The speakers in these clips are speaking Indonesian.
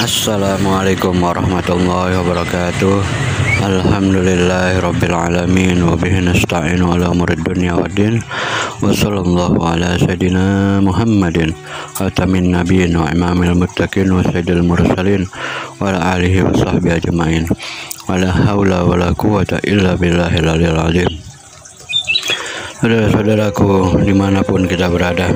Assalamualaikum warahmatullahi wabarakatuh. Alhamdulillahirabbil alamin wa bihi nasta'inu ala umurid dunya waddin. Wa sallallahu ala sayidina Muhammadin khatamin nabiyyin wa imamil muttaqin wa sayyidil mursalin wa ala alihi wa sahbihi ajma'in. Wa la haula wa la quwwata illa billahil aliyil azim. Saudara-saudaraku dimanapun kita berada,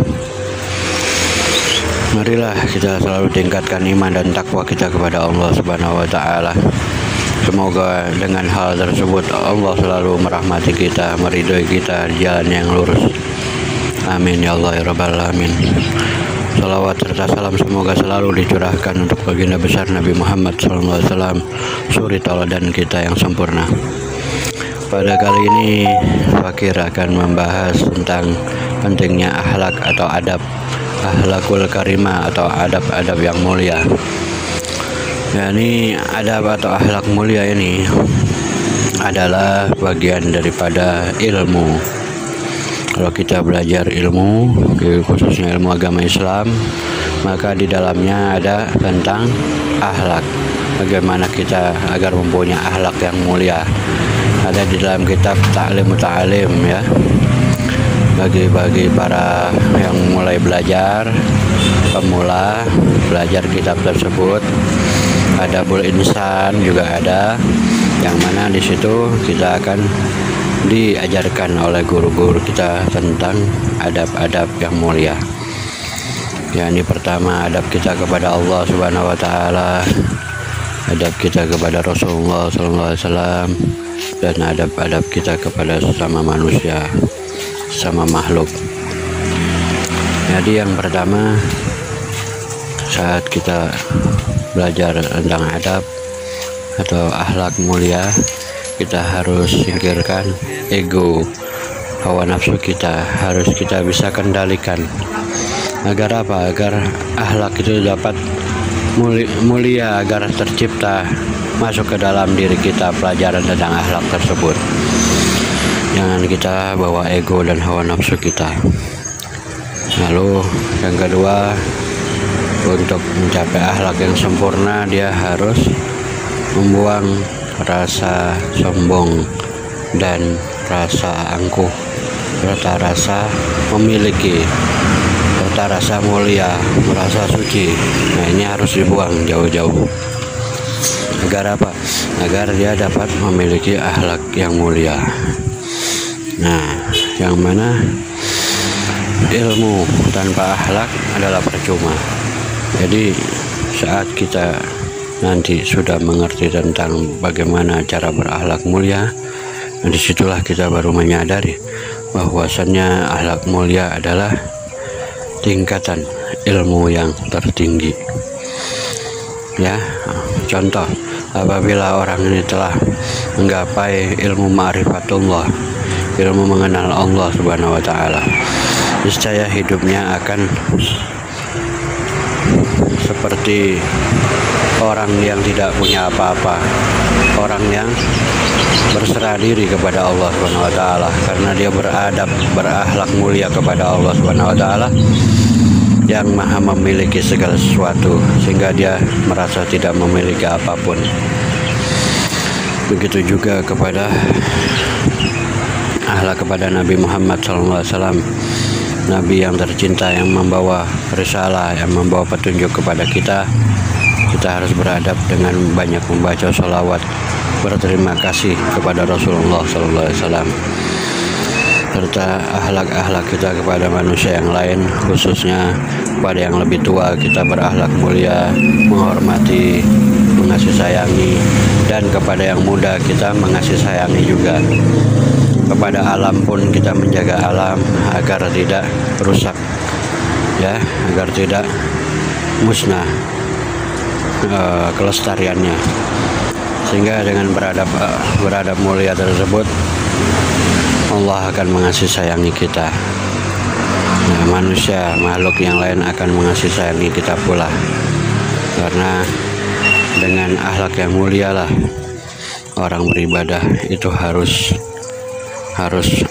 marilah kita selalu tingkatkan iman dan takwa kita kepada Allah Subhanahu wa taala. Semoga dengan hal tersebut Allah selalu merahmati kita, meridhoi kita di jalan yang lurus. Amin ya Allah ya rabbal alamin. Salawat serta salam semoga selalu dicurahkan untuk baginda besar Nabi Muhammad SAW, suri tauladan kita yang sempurna. Pada kali ini Fakir akan membahas tentang pentingnya akhlak atau adab, akhlakul karimah atau adab-adab yang mulia. Ya, ini adab atau akhlak mulia ini adalah bagian daripada ilmu. Kalau kita belajar ilmu, khususnya ilmu agama Islam, maka di dalamnya ada tentang akhlak. Bagaimana kita agar mempunyai akhlak yang mulia. Ada di dalam kitab Ta'lim Muta'alim, ya, bagi para yang mulai belajar, pemula belajar kitab tersebut. Adabul Insan juga ada, yang mana di situ kita akan diajarkan oleh guru-guru kita tentang adab-adab yang mulia. Ya, ini pertama adab kita kepada Allah Subhanahu wa taala, adab kita kepada Rasulullah sallallahu alaihi wasallam, dan adab-adab kita kepada sesama manusia, sama makhluk. Jadi yang pertama, saat kita belajar tentang adab atau akhlak mulia, kita harus singkirkan ego, hawa nafsu kita harus kita bisa kendalikan. Agar apa? Agar akhlak itu dapat mulia, agar tercipta masuk ke dalam diri kita pelajaran tentang akhlak tersebut. Jangan kita bawa ego dan hawa nafsu kita. Lalu yang kedua, untuk mencapai akhlak yang sempurna, dia harus membuang rasa sombong dan rasa angkuh, serta rasa memiliki, serta rasa mulia, merasa suci. Nah, ini harus dibuang jauh-jauh. Agar apa? Agar dia dapat memiliki akhlak yang mulia. Nah, yang mana ilmu tanpa akhlak adalah percuma. Jadi saat kita nanti sudah mengerti tentang bagaimana cara berakhlak mulia, disitulah kita baru menyadari bahwasannya akhlak mulia adalah tingkatan ilmu yang tertinggi. Ya, contoh, apabila orang ini telah menggapai ilmu ma'rifatullah, ilmu mengenal Allah Subhanahu wa taala, niscaya hidupnya akan seperti orang yang tidak punya apa-apa, orang yang berserah diri kepada Allah Subhanahu wa taala, karena dia beradab, berakhlak mulia kepada Allah Subhanahu wa taala yang maha memiliki segala sesuatu, sehingga dia merasa tidak memiliki apapun. Begitu juga kepada akhlak kepada Nabi Muhammad SAW, Nabi yang tercinta, yang membawa risalah, yang membawa petunjuk kepada kita. Kita harus beradab dengan banyak membaca sholawat, berterima kasih kepada Rasulullah SAW, serta akhlak-akhlak kita kepada manusia yang lain, khususnya kepada yang lebih tua, kita berakhlak mulia, menghormati, mengasih sayangi, dan kepada yang muda kita mengasih sayangi juga. Kepada alam pun kita menjaga alam agar tidak rusak, ya, agar tidak musnah kelestariannya. Sehingga dengan beradab mulia tersebut, Allah akan mengasihi sayangi kita. Nah, manusia, makhluk yang lain akan mengasihi sayangi kita pula. Karena dengan akhlak yang mulia lah orang beribadah itu harus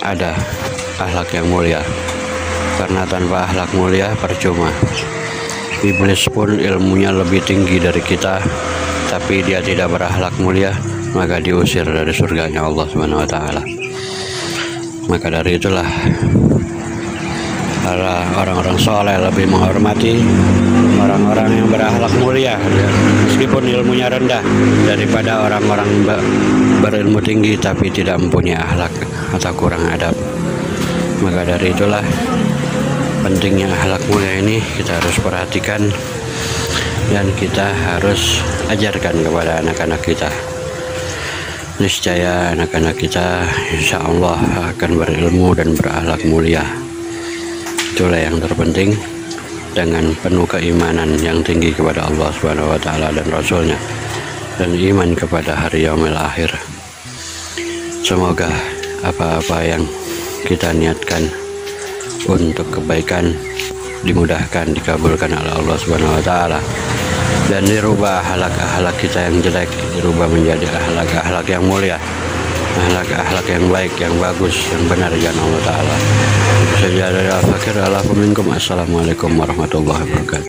ada akhlak yang mulia. Karena tanpa akhlak mulia percuma. iblis pun ilmunya lebih tinggi dari kita, tapi dia tidak berakhlak mulia, maka diusir dari surganya Allah Subhanahu wa taala. Maka dari itulah para orang-orang soleh lebih menghormati orang-orang yang berakhlak mulia, meskipun ilmunya rendah, daripada orang-orang berilmu tinggi tapi tidak mempunyai akhlak atau kurang adab. Maka dari itulah pentingnya akhlak mulia ini kita harus perhatikan dan kita harus ajarkan kepada anak-anak kita. Niscaya anak-anak kita insya Allah akan berilmu dan berakhlak mulia. Itulah yang terpenting, dengan penuh keimanan yang tinggi kepada Allah Subhanahu wa taala dan Rasulnya, dan iman kepada hari yaumil akhir. Semoga apa-apa yang kita niatkan untuk kebaikan dimudahkan, dikabulkan oleh Allah Subhanahu wa taala, dan dirubah akhlak-akhlak kita yang jelek dirubah menjadi akhlak-akhlak yang mulia, akhlak-akhlak yang baik, yang bagus, yang benar dari Allah taala. Assalamualaikum warahmatullahi wabarakatuh.